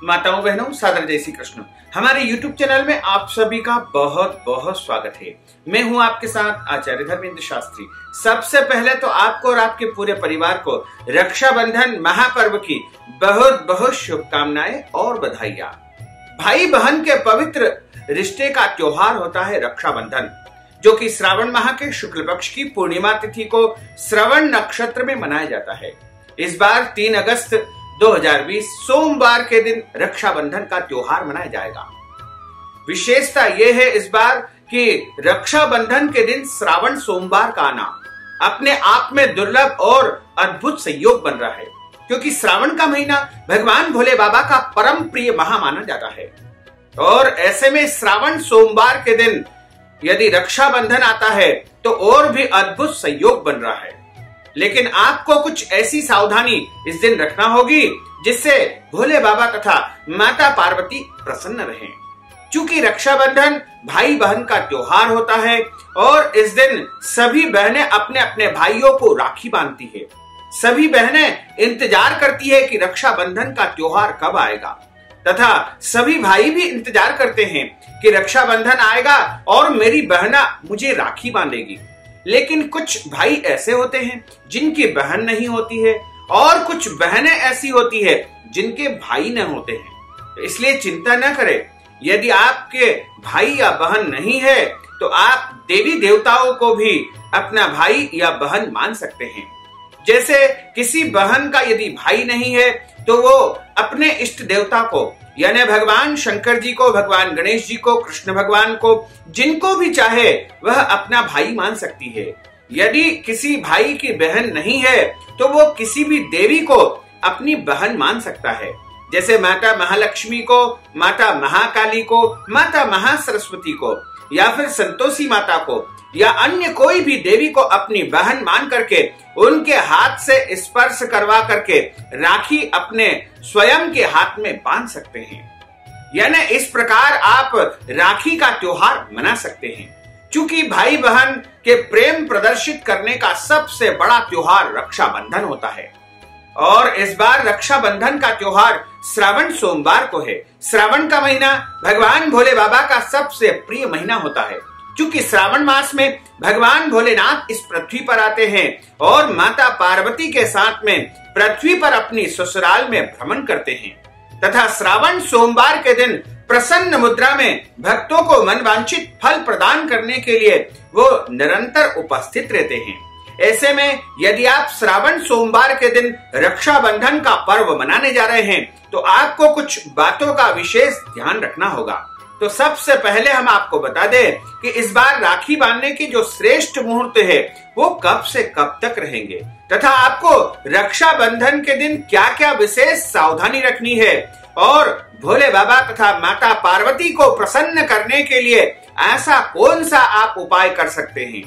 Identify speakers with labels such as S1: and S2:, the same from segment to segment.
S1: माताओं बहनों, सादर जय श्री कृष्ण। हमारे YouTube चैनल में आप सभी का बहुत बहुत स्वागत है। मैं हूं आपके साथ आचार्य धर्मेंद्र शास्त्री। सबसे पहले तो आपको और आपके पूरे परिवार को रक्षाबंधन महापर्व की बहुत बहुत शुभकामनाएं और बधाइयां। भाई बहन के पवित्र रिश्ते का त्योहार होता है रक्षाबंधन, जो कि श्रावण माह के शुक्ल पक्ष की पूर्णिमा तिथि को श्रवण नक्षत्र में मनाया जाता है। इस बार 3 अगस्त 2020 सोमवार के दिन रक्षाबंधन का त्योहार मनाया जाएगा। विशेषता यह है इस बार कि रक्षाबंधन के दिन श्रावण सोमवार का आना अपने आप में दुर्लभ और अद्भुत संयोग बन रहा है, क्योंकि श्रावण का महीना भगवान भोले बाबा का परम प्रिय माह माना जाता है। और ऐसे में श्रावण सोमवार के दिन यदि रक्षाबंधन आता है तो और भी अद्भुत संयोग बन रहा है। लेकिन आपको कुछ ऐसी सावधानी इस दिन रखना होगी जिससे भोले बाबा तथा माता पार्वती प्रसन्न रहें। चूंकि रक्षाबंधन भाई बहन का त्योहार होता है और इस दिन सभी बहनें अपने अपने भाइयों को राखी बांधती है। सभी बहनें इंतजार करती है कि रक्षाबंधन का त्योहार कब आएगा, तथा सभी भाई भी इंतजार करते हैं कि रक्षाबंधन आएगा और मेरी बहना मुझे राखी बांधेगी। लेकिन कुछ भाई ऐसे होते हैं जिनकी बहन नहीं होती है और कुछ बहनें ऐसी होती है जिनके भाई न होते हैं। इसलिए चिंता न करें, यदि आपके भाई या बहन नहीं है तो आप देवी देवताओं को भी अपना भाई या बहन मान सकते हैं। जैसे किसी बहन का यदि भाई नहीं है तो वो अपने इष्ट देवता को, यानी भगवान शंकर जी को, भगवान गणेश जी को, कृष्ण भगवान को, जिनको भी चाहे वह अपना भाई मान सकती है। यदि किसी भाई की बहन नहीं है तो वो किसी भी देवी को अपनी बहन मान सकता है। जैसे माता महालक्ष्मी को, माता महाकाली को, माता महासरस्वती को, या फिर संतोषी माता को, या अन्य कोई भी देवी को अपनी बहन मान करके उनके हाथ से स्पर्श करवा करके राखी अपने स्वयं के हाथ में बांध सकते हैं। यानी इस प्रकार आप राखी का त्योहार मना सकते हैं। चूंकि भाई बहन के प्रेम प्रदर्शित करने का सबसे बड़ा त्योहार रक्षाबंधन होता है और इस बार रक्षाबंधन का त्योहार श्रावण सोमवार को है। श्रावण का महीना भगवान भोले बाबा का सबसे प्रिय महीना होता है। क्योंकि श्रावण मास में भगवान भोलेनाथ इस पृथ्वी पर आते हैं और माता पार्वती के साथ में पृथ्वी पर अपनी ससुराल में भ्रमण करते हैं, तथा श्रावण सोमवार के दिन प्रसन्न मुद्रा में भक्तों को मनवांछित फल प्रदान करने के लिए वो निरंतर उपस्थित रहते हैं। ऐसे में यदि आप श्रावण सोमवार के दिन रक्षाबंधन का पर्व मनाने जा रहे हैं तो आपको कुछ बातों का विशेष ध्यान रखना होगा। तो सबसे पहले हम आपको बता दें कि इस बार राखी बांधने की जो श्रेष्ठ मुहूर्त है वो कब से कब तक रहेंगे, तथा आपको रक्षाबंधन के दिन क्या क्या विशेष सावधानी रखनी है और भोले बाबा तथा माता पार्वती को प्रसन्न करने के लिए ऐसा कौन सा आप उपाय कर सकते हैं।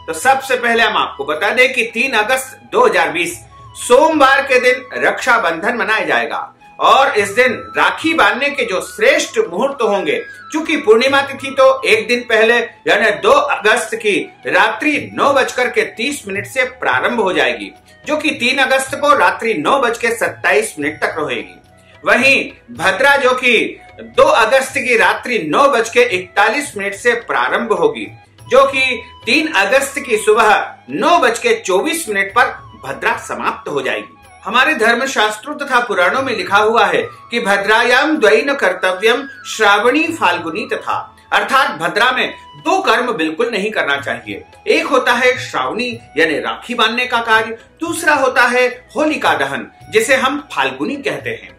S1: तो सबसे पहले हम आपको बता दें कि 3 अगस्त 2020 सोमवार के दिन रक्षाबंधन मनाया जाएगा और इस दिन राखी बांधने के जो श्रेष्ठ मुहूर्त होंगे, चूंकि पूर्णिमा तिथि तो एक दिन पहले यानी 2 अगस्त की रात्रि 9:30 से प्रारंभ हो जाएगी, जो कि 3 अगस्त को रात्रि 9:27 तक रहेगी। वहीं भद्रा जो कि 2 अगस्त की रात्रि 9:41 से प्रारंभ होगी, जो कि 3 अगस्त की सुबह 9:24 पर भद्रा समाप्त हो जाएगी। हमारे धर्म शास्त्रों तथा पुराणों में लिखा हुआ है कि भद्रायाम द्वैन कर्तव्यम श्रावणी फाल्गुनी तथा, अर्थात भद्रा में 2 कर्म बिल्कुल नहीं करना चाहिए। एक होता है श्रावणी यानी राखी बांधने का कार्य, दूसरा होता है होलिका दहन, जिसे हम फाल्गुनी कहते हैं।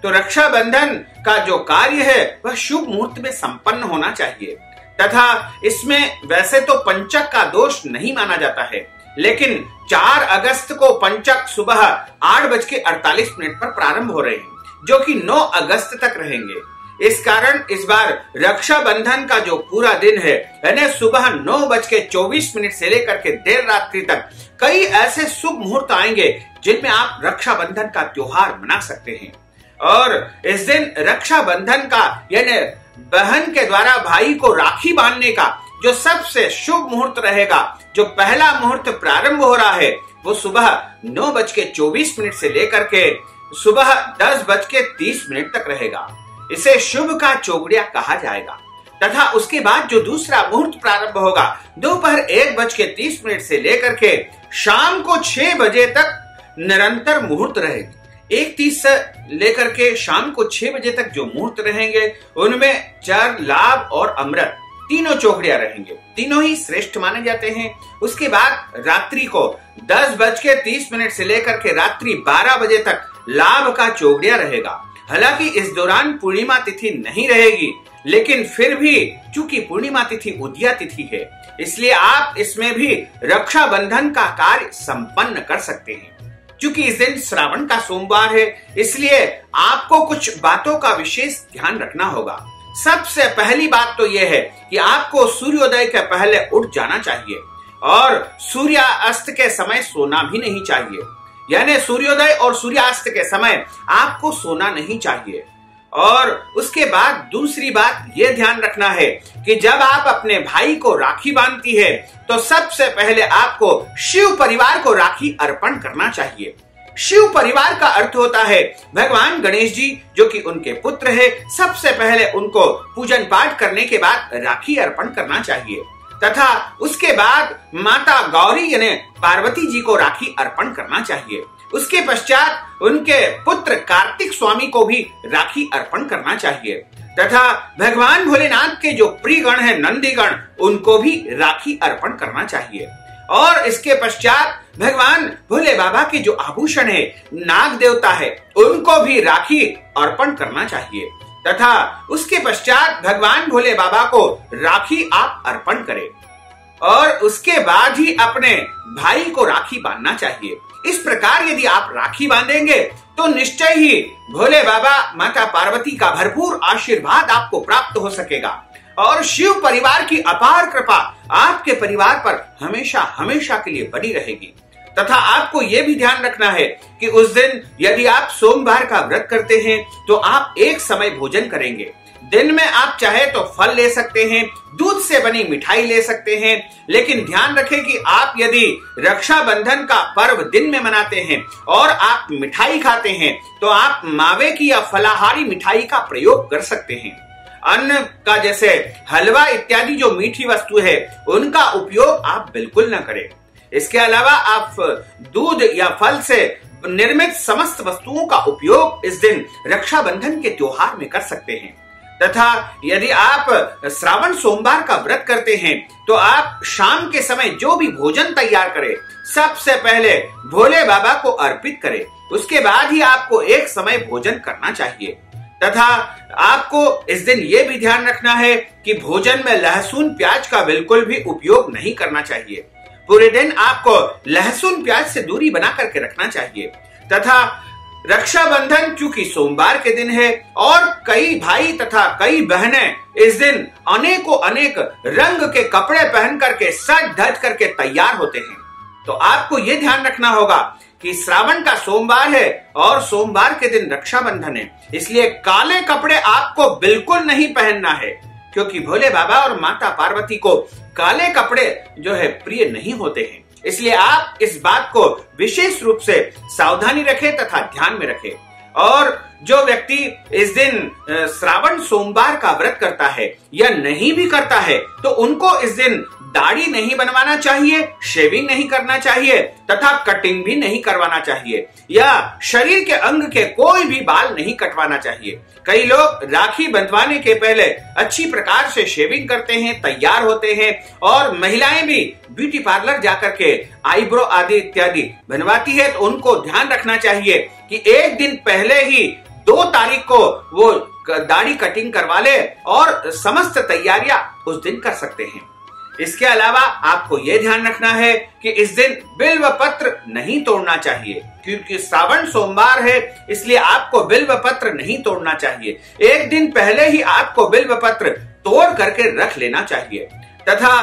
S1: तो रक्षाबंधन का जो कार्य है वह शुभ मुहूर्त में संपन्न होना चाहिए, तथा इसमें वैसे तो पंचक का दोष नहीं माना जाता है, लेकिन 4 अगस्त को पंचक सुबह 8:48 पर प्रारंभ हो रहे हैं, जो कि 9 अगस्त तक रहेंगे। इस कारण इस बार रक्षाबंधन का जो पूरा दिन है यानी सुबह 9:24 से लेकर के देर रात्रि तक कई ऐसे शुभ मुहूर्त आएंगे जिनमें आप रक्षाबंधन का त्योहार मना सकते हैं। और इस दिन रक्षाबंधन का यानी बहन के द्वारा भाई को राखी बांधने का जो सबसे शुभ मुहूर्त रहेगा, जो पहला मुहूर्त प्रारंभ हो रहा है वो सुबह 9:24 से लेकर के सुबह 10:30 तक रहेगा। इसे शुभ का चौगड़िया कहा जाएगा। तथा उसके बाद जो दूसरा मुहूर्त प्रारंभ होगा दोपहर 1:30 से लेकर के शाम को 6 बजे तक निरंतर मुहूर्त रहेगी। 1:30 से लेकर के शाम को 6 बजे तक जो मुहूर्त रहेंगे उनमें चर, लाभ और अमृत तीनों चौकड़ियां रहेंगे। तीनों ही श्रेष्ठ माने जाते हैं। उसके बाद रात्रि को 10:30 से लेकर के रात्रि 12 बजे तक लाभ का चौगड़िया रहेगा। हालांकि इस दौरान पूर्णिमा तिथि नहीं रहेगी, लेकिन फिर भी चूंकि पूर्णिमा तिथि उदया तिथि है, इसलिए आप इसमें भी रक्षाबंधन का कार्य संपन्न कर सकते हैं। चूंकि इस दिन श्रावण का सोमवार है, इसलिए आपको कुछ बातों का विशेष ध्यान रखना होगा। सबसे पहली बात तो यह है कि आपको सूर्योदय के पहले उठ जाना चाहिए और सूर्यास्त के समय सोना भी नहीं चाहिए। यानी सूर्योदय और सूर्यास्त के समय आपको सोना नहीं चाहिए। और उसके बाद दूसरी बात यह ध्यान रखना है कि जब आप अपने भाई को राखी बांधती है तो सबसे पहले आपको शिव परिवार को राखी अर्पण करना चाहिए। शिव परिवार का अर्थ होता है भगवान गणेश जी, जो कि उनके पुत्र है। सबसे पहले उनको पूजन पाठ करने के बाद राखी अर्पण करना चाहिए तथा उसके बाद माता गौरी यानी पार्वती जी को राखी अर्पण करना चाहिए। उसके पश्चात उनके पुत्र कार्तिक स्वामी को भी राखी अर्पण करना चाहिए तथा भगवान भोलेनाथ के जो प्रिय गण है नंदीगण, उनको भी राखी अर्पण करना चाहिए। और इसके पश्चात भगवान भोले बाबा के जो आभूषण है, नाग देवता है, उनको भी राखी अर्पण करना चाहिए तथा उसके पश्चात भगवान भोले बाबा को राखी आप अर्पण करें और उसके बाद ही अपने भाई को राखी बांधना चाहिए। इस प्रकार यदि आप राखी बांधेंगे तो निश्चय ही भोले बाबा माता पार्वती का भरपूर आशीर्वाद आपको प्राप्त हो सकेगा और शिव परिवार की अपार कृपा आपके परिवार पर हमेशा हमेशा के लिए बनी रहेगी। तथा आपको यह भी ध्यान रखना है कि उस दिन यदि आप सोमवार का व्रत करते हैं तो आप एक समय भोजन करेंगे। दिन में आप चाहे तो फल ले सकते हैं, दूध से बनी मिठाई ले सकते हैं, लेकिन ध्यान रखें कि आप यदि रक्षाबंधन का पर्व दिन में मनाते हैं और आप मिठाई खाते हैं तो आप मावे की या फलाहारी मिठाई का प्रयोग कर सकते हैं। अन्न का जैसे हलवा इत्यादि जो मीठी वस्तु है उनका उपयोग आप बिल्कुल न करें। इसके अलावा आप दूध या फल से निर्मित समस्त वस्तुओं का उपयोग इस दिन रक्षाबंधन के त्योहार में कर सकते हैं। तथा यदि आप श्रावण सोमवार का व्रत करते हैं तो आप शाम के समय जो भी भोजन तैयार करें सबसे पहले भोले बाबा को अर्पित करें। उसके बाद ही आपको एक समय भोजन करना चाहिए। तथा आपको इस दिन यह भी ध्यान रखना है कि भोजन में लहसुन प्याज का बिल्कुल भी उपयोग नहीं करना चाहिए। पूरे दिन आपको लहसुन प्याज से दूरी बना करके रखना चाहिए। तथा रक्षाबंधन चूंकि सोमवार के दिन है और कई भाई तथा कई बहनें इस दिन अनेकों अनेक रंग के कपड़े पहन करके सज धज करके तैयार होते हैं, तो आपको यह ध्यान रखना होगा कि श्रावण का सोमवार है और सोमवार के दिन रक्षाबंधन है, इसलिए काले कपड़े आपको बिल्कुल नहीं पहनना है, क्योंकि भोले बाबा और माता पार्वती को काले कपड़े जो है प्रिय नहीं होते हैं। इसलिए आप इस बात को विशेष रूप से सावधानी रखें तथा ध्यान में रखें। और जो व्यक्ति इस दिन श्रावण सोमवार का व्रत करता है या नहीं भी करता है तो उनको इस दिन दाढ़ी नहीं बनवाना चाहिए, शेविंग नहीं करना चाहिए तथा कटिंग भी नहीं करवाना चाहिए या शरीर के अंग के कोई भी बाल नहीं कटवाना चाहिए। कई लोग राखी बंधवाने के पहले अच्छी प्रकार से शेविंग करते हैं, तैयार होते हैं और महिलाएं भी ब्यूटी पार्लर जाकर के आईब्रो आदि इत्यादि बनवाती है, तो उनको ध्यान रखना चाहिए कि एक दिन पहले ही 2 तारीख को वो दाढ़ी कटिंग करवा ले और समस्त तैयारियां उस दिन कर सकते हैं। इसके अलावा आपको यह ध्यान रखना है कि इस दिन बिल्व पत्र नहीं तोड़ना चाहिए, क्योंकि श्रावण सोमवार है इसलिए आपको बिल्व पत्र नहीं तोड़ना चाहिए। एक दिन पहले ही आपको बिल्व पत्र तोड़ करके रख लेना चाहिए। तथा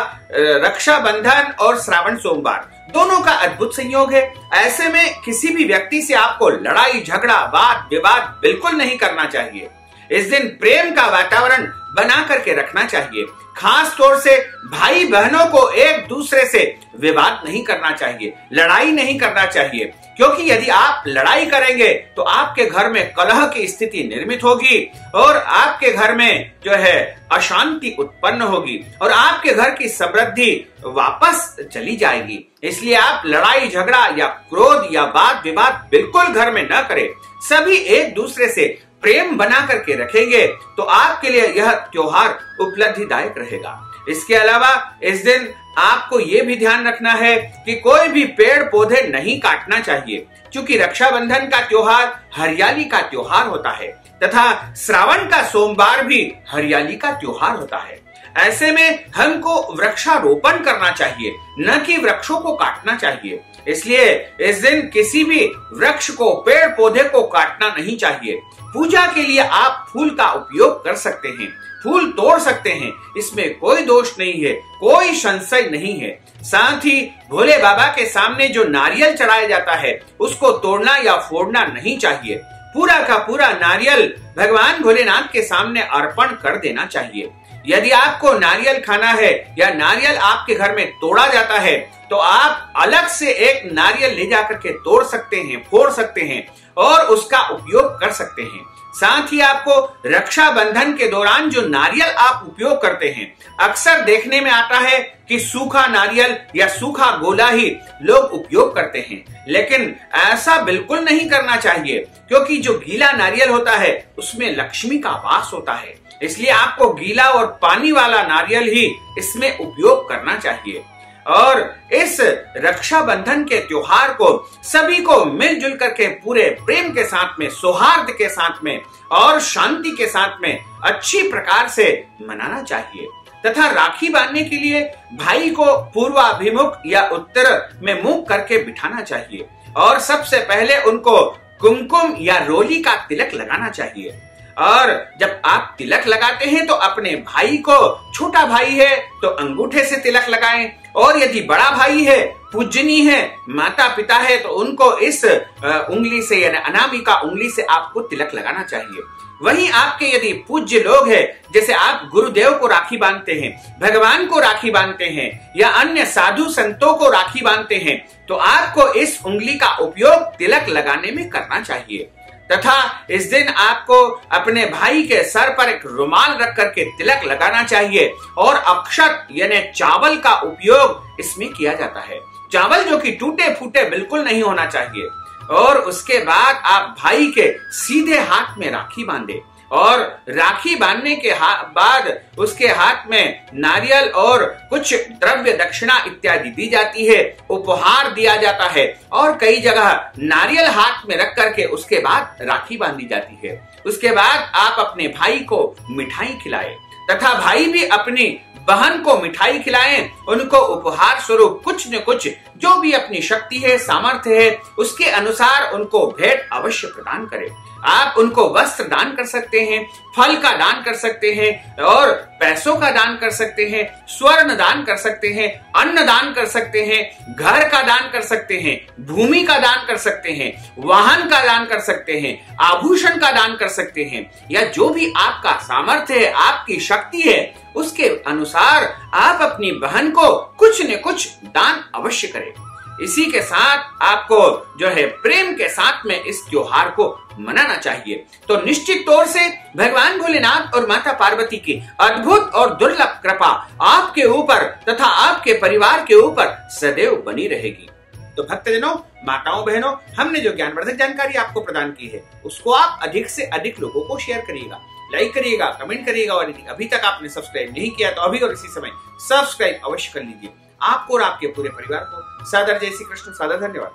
S1: रक्षाबंधन और श्रावण सोमवार दोनों का अद्भुत संयोग है। ऐसे में किसी भी व्यक्ति से आपको लड़ाई झगड़ा वाद विवाद बिल्कुल नहीं करना चाहिए। इस दिन प्रेम का वातावरण बना करके रखना चाहिए। खास तौर से भाई बहनों को एक दूसरे से विवाद नहीं करना चाहिए, लड़ाई नहीं करना चाहिए, क्योंकि यदि आप लड़ाई करेंगे तो आपके घर में कलह की स्थिति निर्मित होगी और आपके घर में जो है अशांति उत्पन्न होगी और आपके घर की समृद्धि वापस चली जाएगी। इसलिए आप लड़ाई झगड़ा या क्रोध या वाद विवाद बिल्कुल घर में न करें। सभी एक दूसरे से प्रेम बना करके रखेंगे तो आपके लिए यह त्योहार उपलब्धिदायक रहेगा। इसके अलावा इस दिन आपको ये भी ध्यान रखना है कि कोई भी पेड़ पौधे नहीं काटना चाहिए, क्योंकि रक्षाबंधन का त्योहार हरियाली का त्योहार होता है तथा श्रावण का सोमवार भी हरियाली का त्योहार होता है। ऐसे में हमको वृक्षारोपण करना चाहिए, न कि वृक्षों को काटना चाहिए। इसलिए इस दिन किसी भी वृक्ष को, पेड़ पौधे को काटना नहीं चाहिए। पूजा के लिए आप फूल का उपयोग कर सकते हैं, फूल तोड़ सकते हैं, इसमें कोई दोष नहीं है, कोई संशय नहीं है। साथ ही भोले बाबा के सामने जो नारियल चढ़ाया जाता है उसको तोड़ना या फोड़ना नहीं चाहिए। पूरा का पूरा नारियल भगवान भोलेनाथ के सामने अर्पण कर देना चाहिए। यदि आपको नारियल खाना है या नारियल आपके घर में तोड़ा जाता है तो आप अलग से एक नारियल ले जाकर के तोड़ सकते हैं, फोड़ सकते हैं और उसका उपयोग कर सकते हैं। साथ ही आपको रक्षाबंधन के दौरान जो नारियल आप उपयोग करते हैं, अक्सर देखने में आता है कि सूखा नारियल या सूखा गोला ही लोग उपयोग करते हैं, लेकिन ऐसा बिल्कुल नहीं करना चाहिए, क्योंकि जो गीला नारियल होता है उसमें लक्ष्मी का वास होता है। इसलिए आपको गीला और पानी वाला नारियल ही इसमें उपयोग करना चाहिए। और इस रक्षाबंधन के त्योहार को सभी को मिलजुल करके पूरे प्रेम के साथ में, सौहार्द के साथ में और शांति के साथ में अच्छी प्रकार से मनाना चाहिए। तथा राखी बांधने के लिए भाई को पूर्वाभिमुख या उत्तर में मुंह करके बिठाना चाहिए और सबसे पहले उनको कुमकुम या रोली का तिलक लगाना चाहिए। और जब आप तिलक लगाते हैं तो अपने भाई को, छोटा भाई है तो अंगूठे से तिलक लगाएं, और यदि बड़ा भाई है, पूजनी है, माता पिता है तो उनको इस उंगली से यानी अनामिका उंगली से आपको तिलक लगाना चाहिए। वहीं आपके यदि पूज्य लोग हैं, जैसे आप गुरुदेव को राखी बांधते हैं, भगवान को राखी बांधते हैं या अन्य साधु संतों को राखी बांधते हैं, तो आपको इस उंगली का उपयोग तिलक लगाने में करना चाहिए। तथा इस दिन आपको अपने भाई के सर पर एक रुमाल रख करके तिलक लगाना चाहिए और अक्षत यानी चावल का उपयोग इसमें किया जाता है। चावल जो कि टूटे फूटे बिल्कुल नहीं होना चाहिए। और उसके बाद आप भाई के सीधे हाथ में राखी बांधे और राखी बांधने के बाद उसके हाथ में नारियल और कुछ द्रव्य दक्षिणा इत्यादि दी जाती है, उपहार दिया जाता है और कई जगह नारियल हाथ में रख करके उसके बाद राखी बांधी जाती है। उसके बाद आप अपने भाई को मिठाई खिलाएं तथा भाई भी अपनी बहन को मिठाई खिलाएं, उनको उपहार स्वरूप कुछ न कुछ जो भी अपनी शक्ति है, सामर्थ्य है, उसके अनुसार उनको भेंट अवश्य प्रदान करें। आप उनको वस्त्र दान कर सकते हैं, फल का दान कर सकते हैं और पैसों का दान कर सकते हैं, स्वर्ण दान कर सकते हैं, अन्न दान कर सकते हैं, घर का दान कर सकते हैं, भूमि का दान कर सकते हैं, वाहन का दान कर सकते हैं, आभूषण का दान कर सकते हैं, या जो भी आपका सामर्थ्य है, आपकी शक्ति है, उसके अनुसार आप अपनी बहन को कुछ न कुछ दान अवश्य करें। इसी के साथ आपको जो है प्रेम के साथ में इस त्योहार को मनाना चाहिए। तो निश्चित तौर से भगवान भोलेनाथ और माता पार्वती की अद्भुत और दुर्लभ कृपा आपके ऊपर तथा आपके परिवार के ऊपर सदैव बनी रहेगी। तो भक्तजनों, माताओं, बहनों, हमने जो ज्ञानवर्धक जानकारी आपको प्रदान की है उसको आप अधिक से अधिक लोगों को शेयर करिएगा, लाइक करिएगा, कमेंट करिएगा और यदि अभी तक आपने सब्सक्राइब नहीं किया तो अभी और इसी समय सब्सक्राइब अवश्य कर लीजिए। आपको और आपके पूरे परिवार को सादर जय श्री कृष्ण, सादर धन्यवाद।